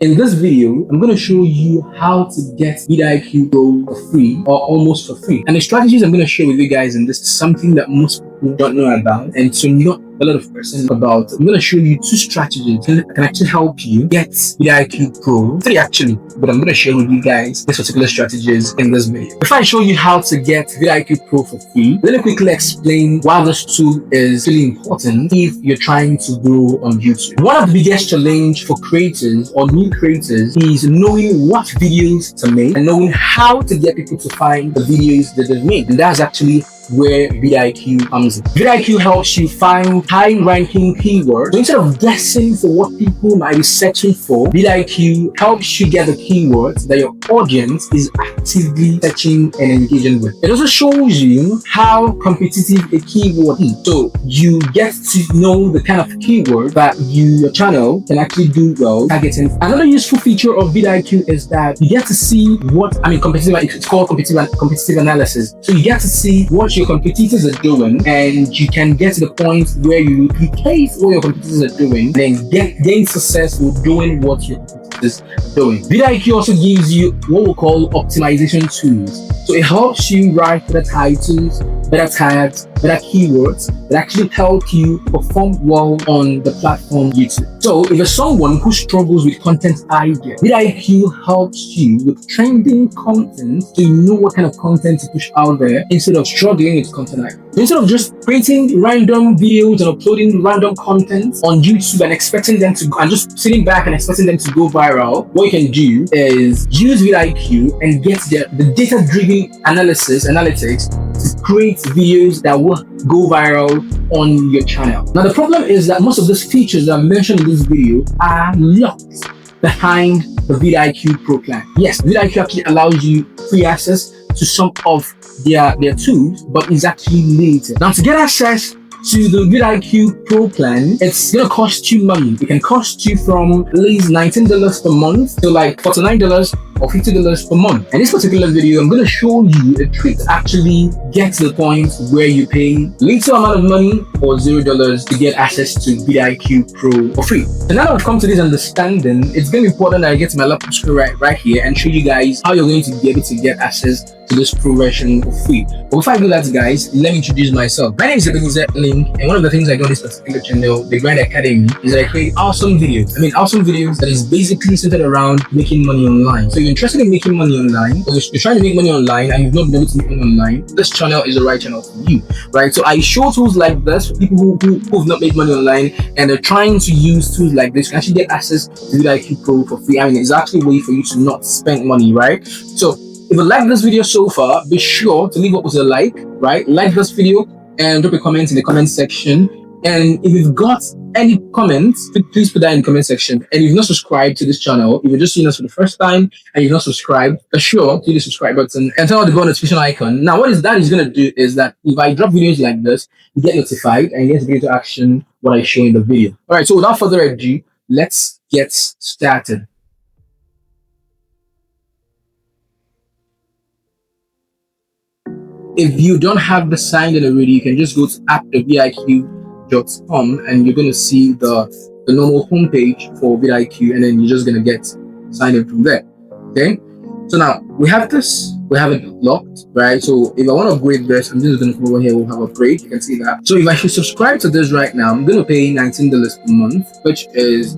In this video, I'm going to show you how to get vidIQ Pro for free or almost for free. And the strategies I'm going to share with you guys in this is something that most people don't know about, and so not a lot of person about. I'm going to show you 2 strategies that can actually help you get vidIQ Pro. 3 actually, but I'm going to share with you guys these particular strategies in this video. Before I show you how to get vidIQ Pro for free, let me quickly explain why this tool is really important if you're trying to grow on YouTube. One of the biggest challenge for creators or new creators is knowing what videos to make and knowing how to get people to find the videos that they make. And that's actually where vidIQ comes in. vidIQ helps you find high-ranking keywords. So instead of guessing for what people might be searching for, vidIQ helps you get the keywords that your audience is actively searching and engaging with. It also shows you how competitive a keyword is. So you get to know the kind of keyword that your channel can actually do well targeting. Another useful feature of vidIQ is that you get to see it's called competitive analysis. So you get to see what your competitors are doing, and you can get to the point where you replicate what your competitors are doing, and then gain success with doing what your competitors are doing. vidIQ also gives you what we call optimization tools. So it helps you write better titles, better tags, better keywords that actually help you perform well on the platform YouTube. So if you're someone who struggles with content idea, vidIQ helps you with trending content so you know what kind of content to push out there instead of struggling with content idea. Instead of just creating random videos and uploading random content on YouTube and just sitting back and expecting them to go viral, what you can do is use vidIQ and get the data-driven analytics to create videos that will go viral on your channel. Now the problem is that most of these features that I mentioned in this video are locked behind the vidIQ Pro plan. Yes, vidIQ actually allows you free access to some of their tools, but it's actually limited. Now to get access to the vidIQ Pro plan, it's gonna cost you money. It can cost you from at least $19 per month to like $49 or $50 per month. In this particular video, I'm going to show you a trick to actually get to the point where you pay little amount of money or $0 to get access to vidIQ Pro for free. So now that I've come to this understanding, it's going to be important that I get to my laptop screen right here and show you guys how you're going to be able to get access to this pro version for free. But before I do that, guys, let me introduce myself. My name is Link, and one of the things I do on this particular channel, the Grind Academy, is that I create awesome videos. Awesome videos that is basically centered around making money online. So you're interested in making money online, or you're trying to make money online and you've not been able to make money online, this channel is the right channel for you, right? So I show tools like this for people who have not made money online and they're trying to use tools like this to actually get access to vidIQ Pro for free. It's actually a way for you to not spend money, right? So if you like this video so far, be sure to leave up with a like, right? Like this video and drop a comment in the comment section. And if you've got any comments, please put that in the comment section. And if you've not subscribed to this channel, if you're just seeing us for the first time and you've not subscribed, be sure to hit the subscribe button and turn on the bell notification icon. Now, what that is going to do is that if I drop videos like this, you get notified and you get to get into action what I show in the video. All right, so without further ado, let's get started. If you don't have the signed in already, you can just go to appthevidIQ.com and you're going to see the normal homepage for vidIQ, and then you're just going to get signed in from there. Okay, so now we have it locked, right? So if I want to upgrade this, I'm just going to come over here. We'll have a break. You can see that. So if I should subscribe to this right now, I'm going to pay $19 per month, which is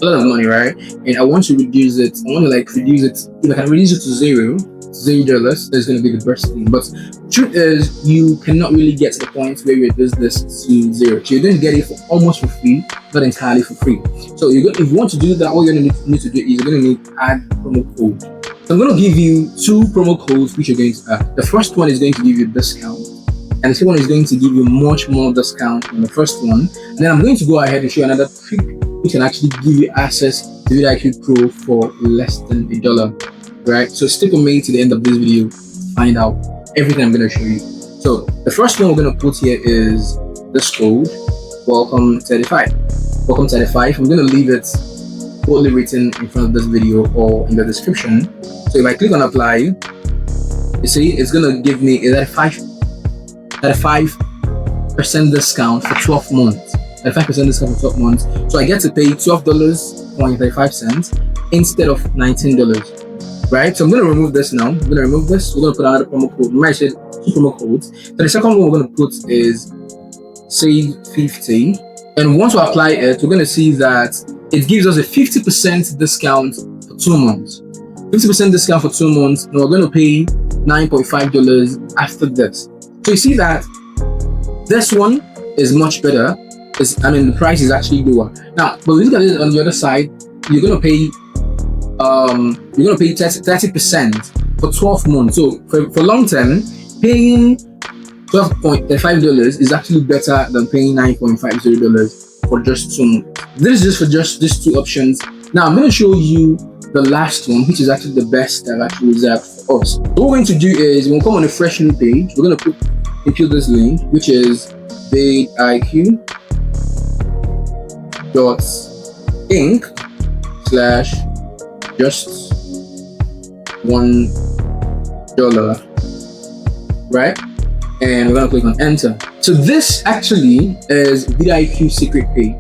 a lot of money, right? And I want to reduce it. I want to reduce it. If I can reduce it to $0, is going to be the best thing. But the truth is, you cannot really get to the point where you reduce this to 0. So you're going to get it for almost for free, not entirely for free. So if you want to do that, all you're going to need to do is you're going to need to add promo code. So I'm going to give you 2 promo codes which you're going to add. The first one is going to give you a discount, and the second one is going to give you much more discount than the first one. And then I'm going to go ahead and show you another trick which can actually give you access to vidIQ Pro for less than $1. Right, so stick with me to the end of this video to find out everything I'm going to show you. So the first one we're going to put here is this code, welcome 35. Welcome 35. I'm going to leave it boldly written in front of this video or in the description. So if I click on apply, you see it's going to give me a 35% discount for 12 months. A 5% discount for 12 months. So I get to pay $12.35, instead of $19. Right? So I'm going to remove this now. I'm going to remove this. We're going to put another promo code. Remember I said 2 promo codes. So the second one we're going to put is save 50. And once we apply it, we're going to see that it gives us a 50% discount for 2 months. 50% discount for 2 months. And we're going to pay $9.5 after this. So you see that this one is much better. The price is actually lower. Now, but look at it on the other side. You're going to pay 30% for 12 months. So for long term, paying $12.5 is actually better than paying $9.50 for just 2 months. This is just for just these 2 options. Now I'm going to show you the last one, which is actually the best I've actually reserved for us. So what we're going to do is we'll come on a fresh new page. We're going to include this link, which is vidIQ.inc/just $1, right? And we're gonna click on enter. So this actually is vidIQ secret page.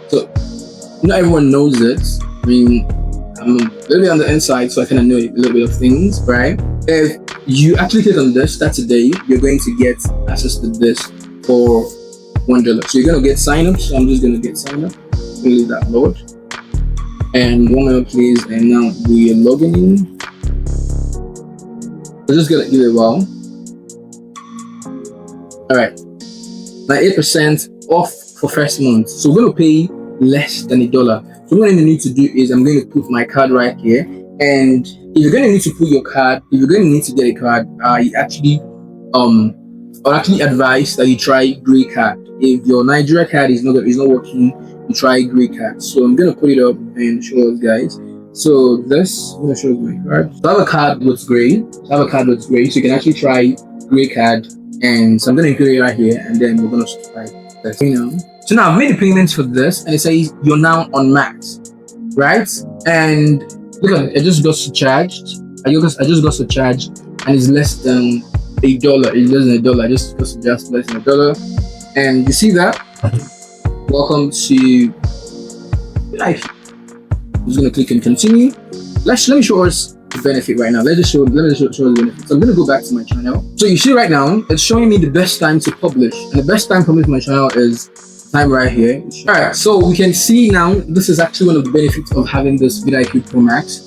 So not everyone knows it. I mean, I'm a little bit on the inside, so I kind of know a little bit of things, right? If you actually click on this, start today, you're going to get access to this for $1. So you're gonna get sign up. So I'm just gonna get sign up. Leave that load. And 1 minute please, and now we are logging in. We're just gonna give it a while. Alright, 98% off for first month. So we're gonna pay less than $1. So what I need to do is I'm going to put my card right here. And if you're going to need to put your card, if you're going to need to get a card, I actually advise that you try Grey Card. If your Nigeria card is not working, you try Grey Card. So I'm going to put it up and show us guys. So this, I'm going to show you my card. So I have a card that's gray. So you can actually try Grey Card. And so I'm going to include it right here, and then we're going to try this. So now I've made the payments for this, and it says you're now on max, right? And look at it, it just got charged. I just got charged, and it's less than $1. It's less than $1. I just got just less than $1. And you see that? Welcome to life. I'm just gonna click and continue. Let me show us the benefit right now. Let me show the benefit. So I'm gonna go back to my channel. So you see right now, it's showing me the best time to publish, and the best time to publish my channel is time right here. All right, so we can see now this is actually one of the benefits of having this vidIQ Pro Max,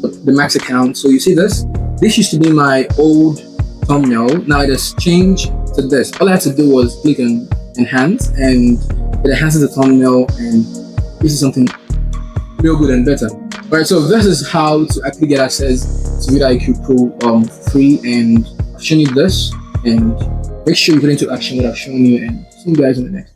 the Max account. So you see this used to be my old thumbnail. Now it has changed to this. All I had to do was click on enhance, and it enhances the thumbnail, and this is something real good and better. All right, so this is how to actually get access to vidIQ Pro free, and I've shown you this, and make sure you put into action what I've shown you, and see you guys in the next.